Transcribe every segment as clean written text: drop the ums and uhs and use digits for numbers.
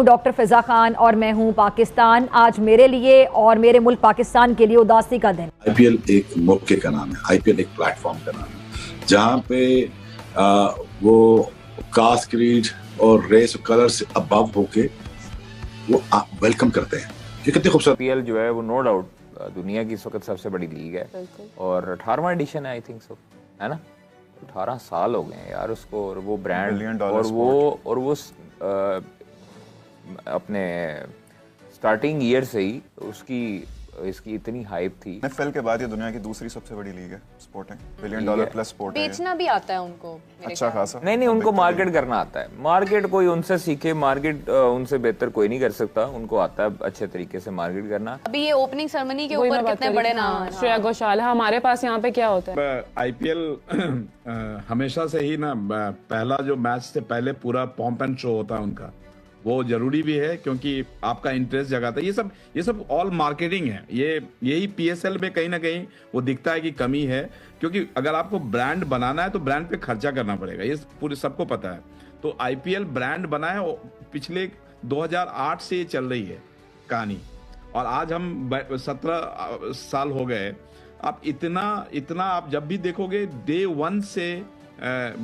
हूँ डॉक्टर फ़िज़ा खान और मैं हूँ पाकिस्तान। आज मेरे लिए और मेरे मुल्क पाकिस्तान के लिए उदासी का दिन। आईपीएल एक मौके का नाम है, आईपीएल एक प्लेटफॉर्म का नाम है जहाँ पे वो कास्ट, क्रीड और रेस और कलर से अबव होके वो वेलकम करते हैं। ये कितनी खूबसूरत आईपीएल जो है वो नो डाउट दुनिया की इस वक्त सबसे बड़ी लीग है और 18वां एडिशन है आई थिंक सो, है ना। 18 साल हो गए यार उसको, और वो ब्रांड और वो अपने स्टार्टिंग ईयर से ही इसकी इतनी हाइप थी। एनएफएल के बाद ये दुनिया की दूसरी सबसे बड़ी लीग है स्पोर्टिंग, $1 बिलियन प्लस स्पोर्ट है। बेचना भी आता है उनको अच्छा खासा। नहीं उनको मार्केट करना आता है। मार्केट कोई उनसे सीखे, मार्केट उनसे बेहतर कोई नहीं कर सकता। उनको आता है अच्छे तरीके से मार्केट करना। अभी ये ओपनिंग सेरेमनी के ऊपर कितने बड़े नाम हैं। श्रेया घोषाल है हमारे पास। यहाँ पे क्या होता है, आईपीएल हमेशा से ही ना पहला जो मैच से पहले पूरा पॉम्प एंड शो होता है उनका, वो जरूरी भी है क्योंकि आपका इंटरेस्ट जगाता है। ये सब ऑल मार्केटिंग है। यही पीएसएल में कहीं ना कहीं वो दिखता है कि कमी है, क्योंकि अगर आपको ब्रांड बनाना है तो ब्रांड पे खर्चा करना पड़ेगा, ये पूरे सबको पता है। तो आईपीएल ब्रांड बना है, पिछले 2008 से ये चल रही है कहानी, और आज हम 17 साल हो गए। आप इतना आप जब भी देखोगे डे 1 से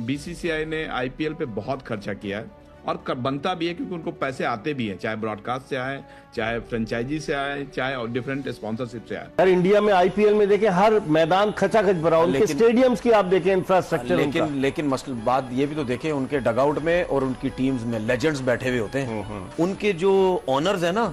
बीसीसीआई ने आईपीएल पे बहुत खर्चा किया है और बनता भी है, क्योंकि उनको पैसे आते भी हैं, चाहे ब्रॉडकास्ट से आए, चाहे फ्रेंचाइजी से आए, चाहे और डिफरेंट स्पॉन्सरशिप से आए। हर इंडिया में आईपीएल में देखें हर मैदान खचाखच भरा, उनके स्टेडियम्स की आप देखें इंफ्रास्ट्रक्चर। लेकिन मसल बात ये भी तो देखें, उनके डगआउट में और उनकी टीम्स में लेजेंड्स बैठे हुए होते हैं। उनके जो ऑनर्स है ना,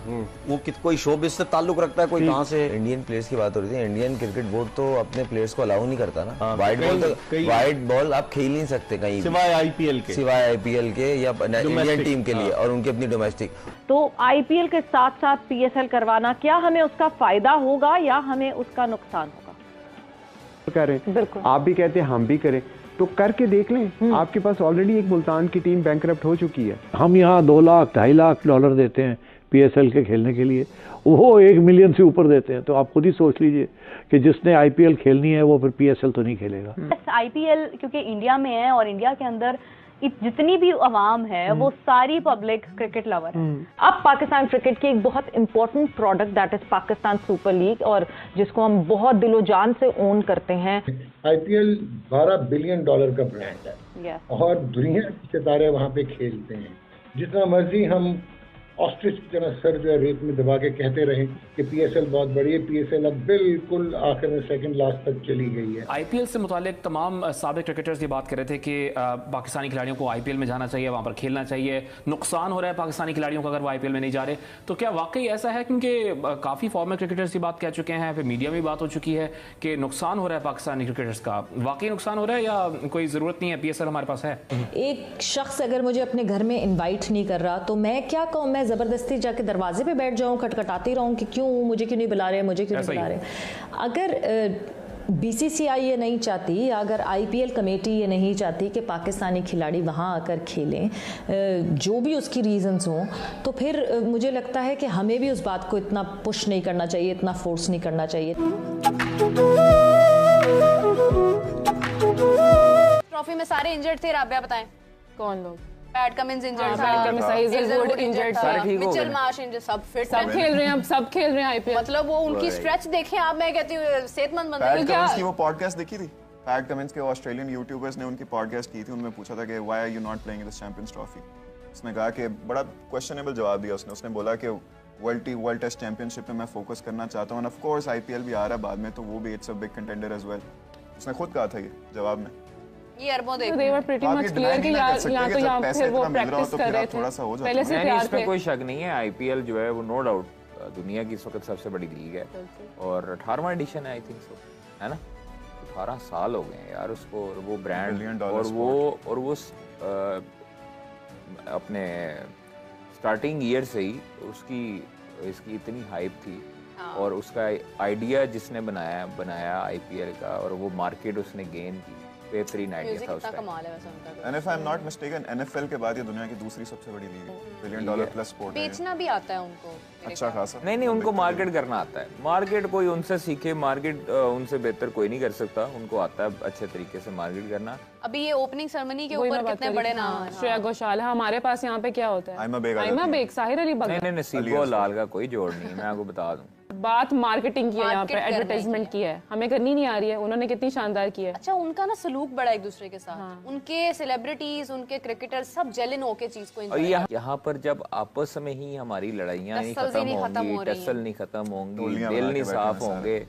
वो कोई शोबिज से ताल्लुक रखता है, कोई कहां से। इंडियन प्लेयर्स की बात हो रही थी, इंडियन क्रिकेट बोर्ड तो अपने प्लेयर्स को अलाउ नहीं करता ना। वाइट बॉल आप खेल नहीं सकते कहीं, सिवाय आईपीएल के या इंडियन टीम के लिए और उनकी अपनी डोमेस्टिक। तो आईपीएल के साथ साथ पीएसएल करवाना, क्या हमें उसका फायदा होगा या हमें उसका नुकसान होगा? कह रहे हैं, बिल्कुल आप भी कहते हैं हम भी करें, तो करके देख लें। आपके पास ऑलरेडी एक मुल्तान की टीम बैंकरप्ट हो चुकी है। हम यहाँ 2 लाख $2.5 लाख देते हैं पीएसएल के खेलने के लिए, वो 1 मिलियन से ऊपर देते हैं। तो आप खुद ही सोच लीजिए कि जिसने आईपीएल खेलनी है वो फिर पीएसएल तो नहीं खेलेगा। आईपीएल क्योंकि इंडिया में है और इंडिया के अंदर जितनी भी अवाम है वो सारी पब्लिक क्रिकेट लवर है। अब पाकिस्तान क्रिकेट की एक बहुत important product that is Pakistan super league, और जिसको हम बहुत दिलो जान से ओन करते हैं। आईपीएल $12 बिलियन का ब्रांड है और दुनिया के सितारे वहाँ पे खेलते हैं। जितना मर्जी हम ऑस्ट्रिच की तरह सर जो है रेत में दबा के कहते रहे कि पीएसएल बहुत बड़ी है, पीएसएल अब बिल्कुल आखिर में सेकंड लास्ट तक चली गई है। आईपीएल से मुतालिक तमाम साबिक क्रिकेटर्स ये बात कर रहे थे कि पाकिस्तानी खिलाड़ियों को आईपीएल में जाना चाहिए, वहाँ पर खेलना चाहिए। नुकसान हो रहा है पाकिस्तानी खिलाड़ियों को अगर वो आईपीएल में नहीं जा रहे, तो क्या वाकई ऐसा है? क्योंकि काफ़ी फॉर्मर क्रिकेटर्स ये बात कह चुके हैं, फिर मीडिया में बात हो चुकी है कि नुकसान हो रहा है पाकिस्तानी क्रिकेटर्स का। वाकई नुकसान हो रहा है या कोई ज़रूरत नहीं है, पीएसएल हमारे पास है? एक शख्स अगर मुझे अपने घर में इन्वाइट नहीं कर रहा तो मैं क्या कहूँ? मैं ज़बरदस्ती जाके दरवाजे पे बैठ जाऊं, खटखटाती रहूं कि मुझे क्यों नहीं बुला रहे, मुझे क्यों नहीं बुला रहे। अगर बीसीसीआई ये नहीं चाहती या अगर आईपीएल कमेटी ये नहीं चाहती कि पाकिस्तानी खिलाड़ी वहाँ आकर खेलें, जो भी उसकी रीजंस हों, तो फिर मुझे लगता है कि हमें भी उस बात को इतना पुश नहीं करना चाहिए, इतना फोर्स नहीं करना चाहिए। ट्रॉफी में सारे इंजर्ड थे, राबिया बताएं कौन लोग? पैट कमिंस इंजर्ड था, मिचेल मार्श इंजर्ड, सब फिट, सब खेल रहे हैं, अब सब खेल रहे हैं आईपीएल। मतलब वो उनकी स्ट्रेच देखें आप, मैं कहती हूँ सेहतमंद बंदे। पैट कमिंस की वो पॉडकास्ट देखी थी? पैट कमिंस के ऑस्ट्रेलियन यूट्यूबर्स ने उनकी पॉडकास्ट की थी, उनमें पूछा था कि why are you not playing this champions trophy. उसने कहा कि बड़ा क्वेश्चनेबल जवाब दिया उसने बोला कि वर्ल्ड टेस्ट चैंपियनशिप में मैं फोकस करना चाहता हूँ, ऑफ कोर्स आईपीएल भी आ रहा है बाद में, तो वो भी it's a big contender as well. उसने खुद कहा था ये जवाब में। ये अरबों देख they were pretty much clear कि यहाँ तो यहाँ फिर वो प्रैक्टिस कर रहे थे, पहले से प्यार थे। इसमें कोई शक नहीं है, आईपीएल जो है वो नो डाउट दुनिया की इस वक्त सबसे बड़ी लीग है और 18वां एडिशन है आई थिंक सो, है ना। 18 साल हो गए यार उसको, और वो ब्रांड और वो अपने स्टार्टिंग ईयर से ही इसकी इतनी हाइप थी और उसका आइडिया जिसने बनाया आईपीएल का, और वो मार्केट उसने गेन की, बेहतरीन आइडिया था उसका। कमाल है वैसे उनका। And if I'm not mistaken, NFL के बाद ये दुनिया की दूसरी सबसे बड़ी लीग है, $1 billion प्लस स्पोर्ट है। बेचना भी आता है उनको अच्छा खासा। नहीं, उनको मार्केट करना आता है। मार्केट कोई उनसे सीखे, मार्केट उनसे बेहतर कोई नहीं कर सकता। उनको आता है अच्छे तरीके से मार्केट करना। अभी ये ओपनिंग सेरेमनी के ऊपर कितने बड़े नाम हैं। श्रेया घोषाल है हमारे पास, यहाँ पे क्या होता है, आइमा बेग, साहिर अली बगदादी। नहीं, नसीबो लाल का कोई जोड़ नहीं है, मैं आपको बता दूं। बात मार्केटिंग की है, यहाँ पे एडवर्टाइजमेंट की है, हमें करनी नहीं आ रही है। उन्होंने कितनी शानदार की है। अच्छा, उनका ना सलूक बड़ा एक दूसरे के साथ। उनके सेलिब्रिटीज, उनके क्रिकेटर सब जेलिन होके चीज को एंजॉय करते हैं। यहाँ पर जब आपस में ही हमारी लड़ाइयाँ नहीं खत्म होंगी, टसल नहीं खत्म होंगी, दिल नहीं साफ होंगे,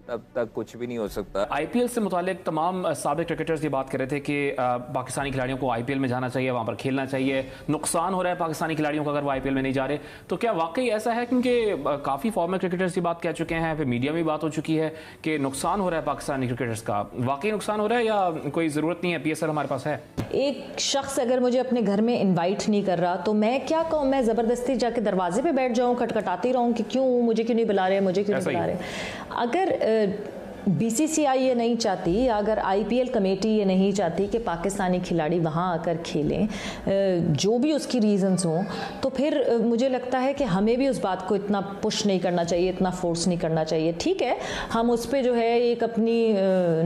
तब तक कुछ भी नहीं हो सकता। आईपीएल से मुतालिक तमाम साबिक क्रिकेटर्स ये बात कर रहे थे कि पाकिस्तानी खिलाड़ियों को आईपीएल में जाना चाहिए, वहाँ पर खेलना चाहिए। नुकसान हो रहा है पाकिस्तानी खिलाड़ियों का अगर वो आईपीएल में नहीं जा रहे। तो क्या वाकई ऐसा है? क्योंकि काफ़ी फॉर्मर क्रिकेटर्स ये बात कह चुके हैं, फिर मीडिया में बात हो चुकी है कि नुकसान हो रहा है पाकिस्तानी क्रिकेटर्स का। वाकई नुकसान हो रहा है या कोई ज़रूरत नहीं है? PSL हमारे पास है। एक शख्स अगर मुझे अपने घर में इन्वाइट नहीं कर रहा तो मैं क्या कहूँ, मैं ज़बरदस्ती जाके दरवाजे पे बैठ जाऊँ, खटखटाती रहूँ कि क्यों, मुझे क्यों नहीं बुला रहे, मुझे क्यों नहीं बुला रहे। अगर BCCI ये नहीं चाहती, या अगर IPL कमेटी ये नहीं चाहती कि पाकिस्तानी खिलाड़ी वहाँ आकर खेलें, जो भी उसकी रीज़न्स हों, तो फिर मुझे लगता है कि हमें भी उस बात को इतना पुश नहीं करना चाहिए, इतना फोर्स नहीं करना चाहिए। ठीक है, हम उस पर जो है एक अपनी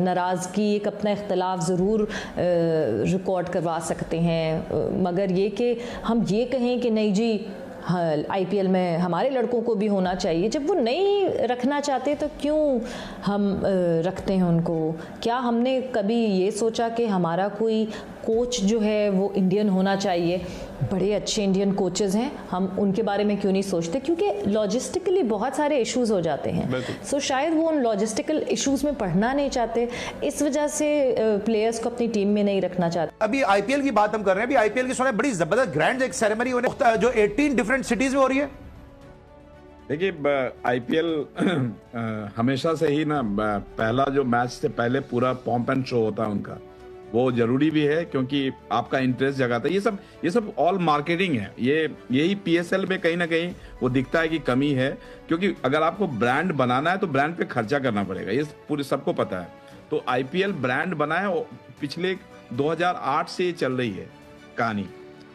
नाराज़गी, एक अपना इख्तलाफ ज़रूर रिकॉर्ड करवा सकते हैं, मगर ये कि हम ये कहें कि नहीं जी हाँ IPL में हमारे लड़कों को भी होना चाहिए, जब वो नहीं रखना चाहते तो क्यों हम रखते हैं उनको? क्या हमने कभी ये सोचा कि हमारा कोई कोच जो है वो इंडियन होना चाहिए? बड़े अच्छे इंडियन कोचेज़ हैं, हम उनके बारे में क्यों नहीं सोचते? क्योंकि लॉजिस्टिकली बहुत सारे इश्यूज़ हो जाते हैं। सो शायद वो उन लॉजिस्टिकल इश्यूज़ में पढ़ना नहीं चाहते, इस वजह से प्लेयर्स को अपनी टीम में नहीं रखना चाहते। अभी IPL की बात हम कर रहे हैं, अभी IPL की सुना बड़ी जबरदस्त ग्रैंड एक सेरेमनी होने जो 18 डिफरेंट सिटीज में हो रही है। देखिए, IPL हमेशा से ही ना पहला जो मैच से पहले पूरा पॉम्प एंड शो होता है उनका, वो जरूरी भी है क्योंकि आपका इंटरेस्ट जगाता है। ये सब ऑल मार्केटिंग है। यही PSL में कहीं ना कहीं वो दिखता है कि कमी है, क्योंकि अगर आपको ब्रांड बनाना है तो ब्रांड पे खर्चा करना पड़ेगा, ये पूरे सबको पता है। तो IPL ब्रांड बना है, पिछले 2008 से ये चल रही है कहानी,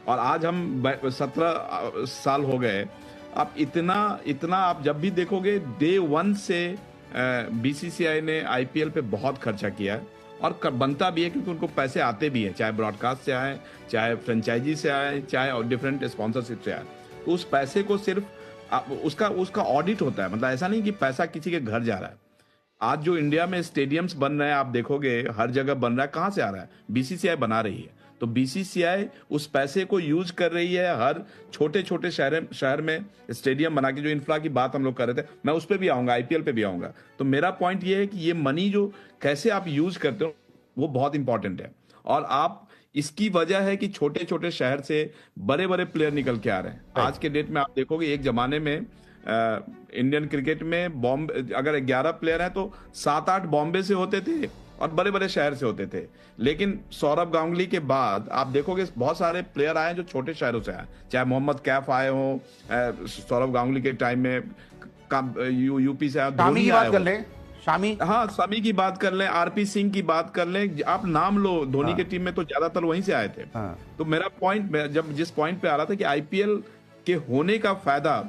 और आज हम 17 साल हो गए। आप इतना आप जब भी देखोगे, डे 1 से BCCI ने IPL पे बहुत खर्चा किया है, और बनता भी है क्योंकि उनको पैसे आते भी हैं, चाहे ब्रॉडकास्ट से आए, चाहे फ्रेंचाइजी से आए, चाहे और डिफरेंट स्पॉन्सरशिप से आए। तो उस पैसे को सिर्फ उसका ऑडिट होता है, मतलब ऐसा नहीं कि पैसा किसी के घर जा रहा है। आज जो इंडिया में स्टेडियम्स बन रहे हैं, आप देखोगे हर जगह बन रहा है, कहाँ से आ रहा है? BCCI बना रही है। तो BCCI उस पैसे को यूज कर रही है हर छोटे छोटे शहर में स्टेडियम बना के। जो इंफ्रा की बात हम लोग कर रहे थे, मैं उस पर भी आऊंगा, IPL पे भी आऊंगा। तो मेरा पॉइंट ये है कि ये मनी जो कैसे आप यूज करते हो वो बहुत इंपॉर्टेंट है, और आप इसकी वजह है कि छोटे छोटे शहर से बड़े बड़े प्लेयर निकल के आ रहे हैं। आज के डेट में आप देखोगे, एक जमाने में इंडियन क्रिकेट में बॉम्बे अगर 11 प्लेयर हैं तो 7-8 बॉम्बे से होते थे और बड़े बड़े शहर से होते थे। लेकिन सौरभ गांगुली के बाद आप देखोगे बहुत सारे प्लेयर आए जो छोटे शहरों से आए, चाहे मोहम्मद कैफ आए हो सौरभ गांगुली के टाइम में, यूपी से आए, शामी की बात कर लें, RP सिंह की बात कर लें, आप नाम लो, धोनी के टीम में तो ज्यादातर वहीं से आए थे। तो मेरा पॉइंट, जिस पॉइंट पे आ रहा था कि IPL के होने का फायदा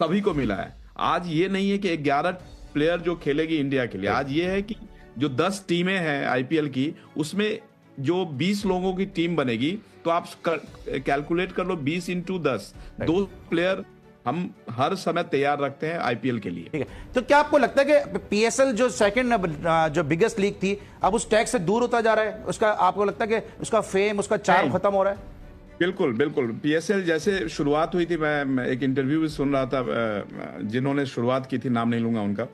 सभी को मिला है। आज ये नहीं है कि 11 प्लेयर जो खेलेगी इंडिया के लिए, आज ये है कि जो 10 टीमें हैं IPL की, उसमें जो 20 लोगों की टीम बनेगी, तो आप कैलकुलेट कर लो 20 × 10, 2 प्लेयर हम हर समय तैयार रखते हैं IPL के लिए। ठीक है, तो क्या आपको लगता है कि PSL जो सेकंड जो बिगेस्ट लीग थी, अब उस टैग से दूर होता जा रहा है? उसका आपको लगता है कि उसका फेम, उसका चार्म खत्म हो रहा है? बिल्कुल। PSL जैसे शुरुआत हुई थी, मैं एक इंटरव्यू भी सुन रहा था, जिन्होंने शुरुआत की थी, नाम नहीं लूंगा उनका,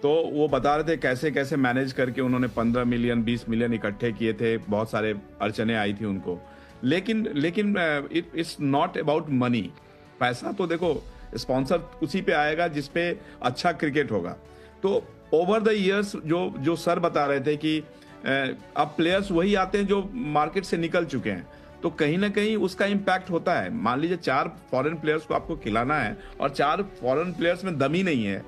तो वो बता रहे थे कैसे कैसे मैनेज करके उन्होंने 15 मिलियन 20 मिलियन इकट्ठे किए थे, बहुत सारे अड़चने आई थी उनको। लेकिन इट्स नॉट अबाउट मनी। पैसा तो देखो स्पॉन्सर उसी पे आएगा जिसपे अच्छा क्रिकेट होगा। तो ओवर द इयर्स जो सर बता रहे थे कि अब प्लेयर्स वही आते हैं जो मार्केट से निकल चुके हैं, तो कहीं ना कहीं उसका इम्पैक्ट होता है। मान लीजिए 4 फॉरेन प्लेयर्स को आपको खिलाना है और 4 फॉरेन प्लेयर्स में दम ही नहीं है।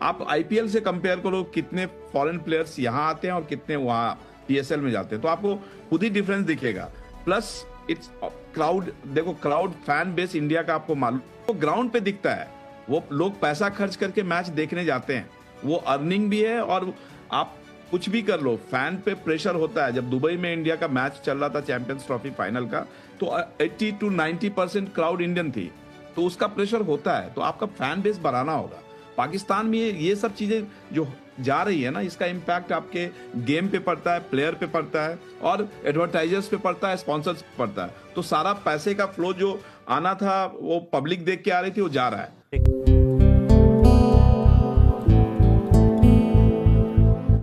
आप IPL से कंपेयर करो, कितने फॉरेन प्लेयर्स यहाँ आते हैं और कितने वहाँ PSL में जाते हैं, तो आपको खुद ही डिफरेंस दिखेगा। प्लस इट्स क्राउड, देखो क्राउड फैन बेस इंडिया का आपको मालूम, वो ग्राउंड पे दिखता है, वो लोग पैसा खर्च करके मैच देखने जाते हैं, वो अर्निंग भी है। और आप कुछ भी कर लो, फैन पे प्रेशर होता है। जब दुबई में इंडिया का मैच चल रहा था चैंपियंस ट्रॉफी फाइनल का, तो 80 to 90% क्राउड इंडियन थी, तो उसका प्रेशर होता है। तो आपका फैन बेस बढ़ाना होगा। पाकिस्तान में ये सब चीजें जो जा रही है ना, इसका इम्पैक्ट आपके गेम पे पड़ता है, प्लेयर पे पड़ता है, और एडवर्टाइजर्स पे पड़ता है, स्पॉन्सर्स पे पड़ता है। तो सारा पैसे का फ्लो जो आना था वो पब्लिक देख के आ रही थी, वो जा रहा है।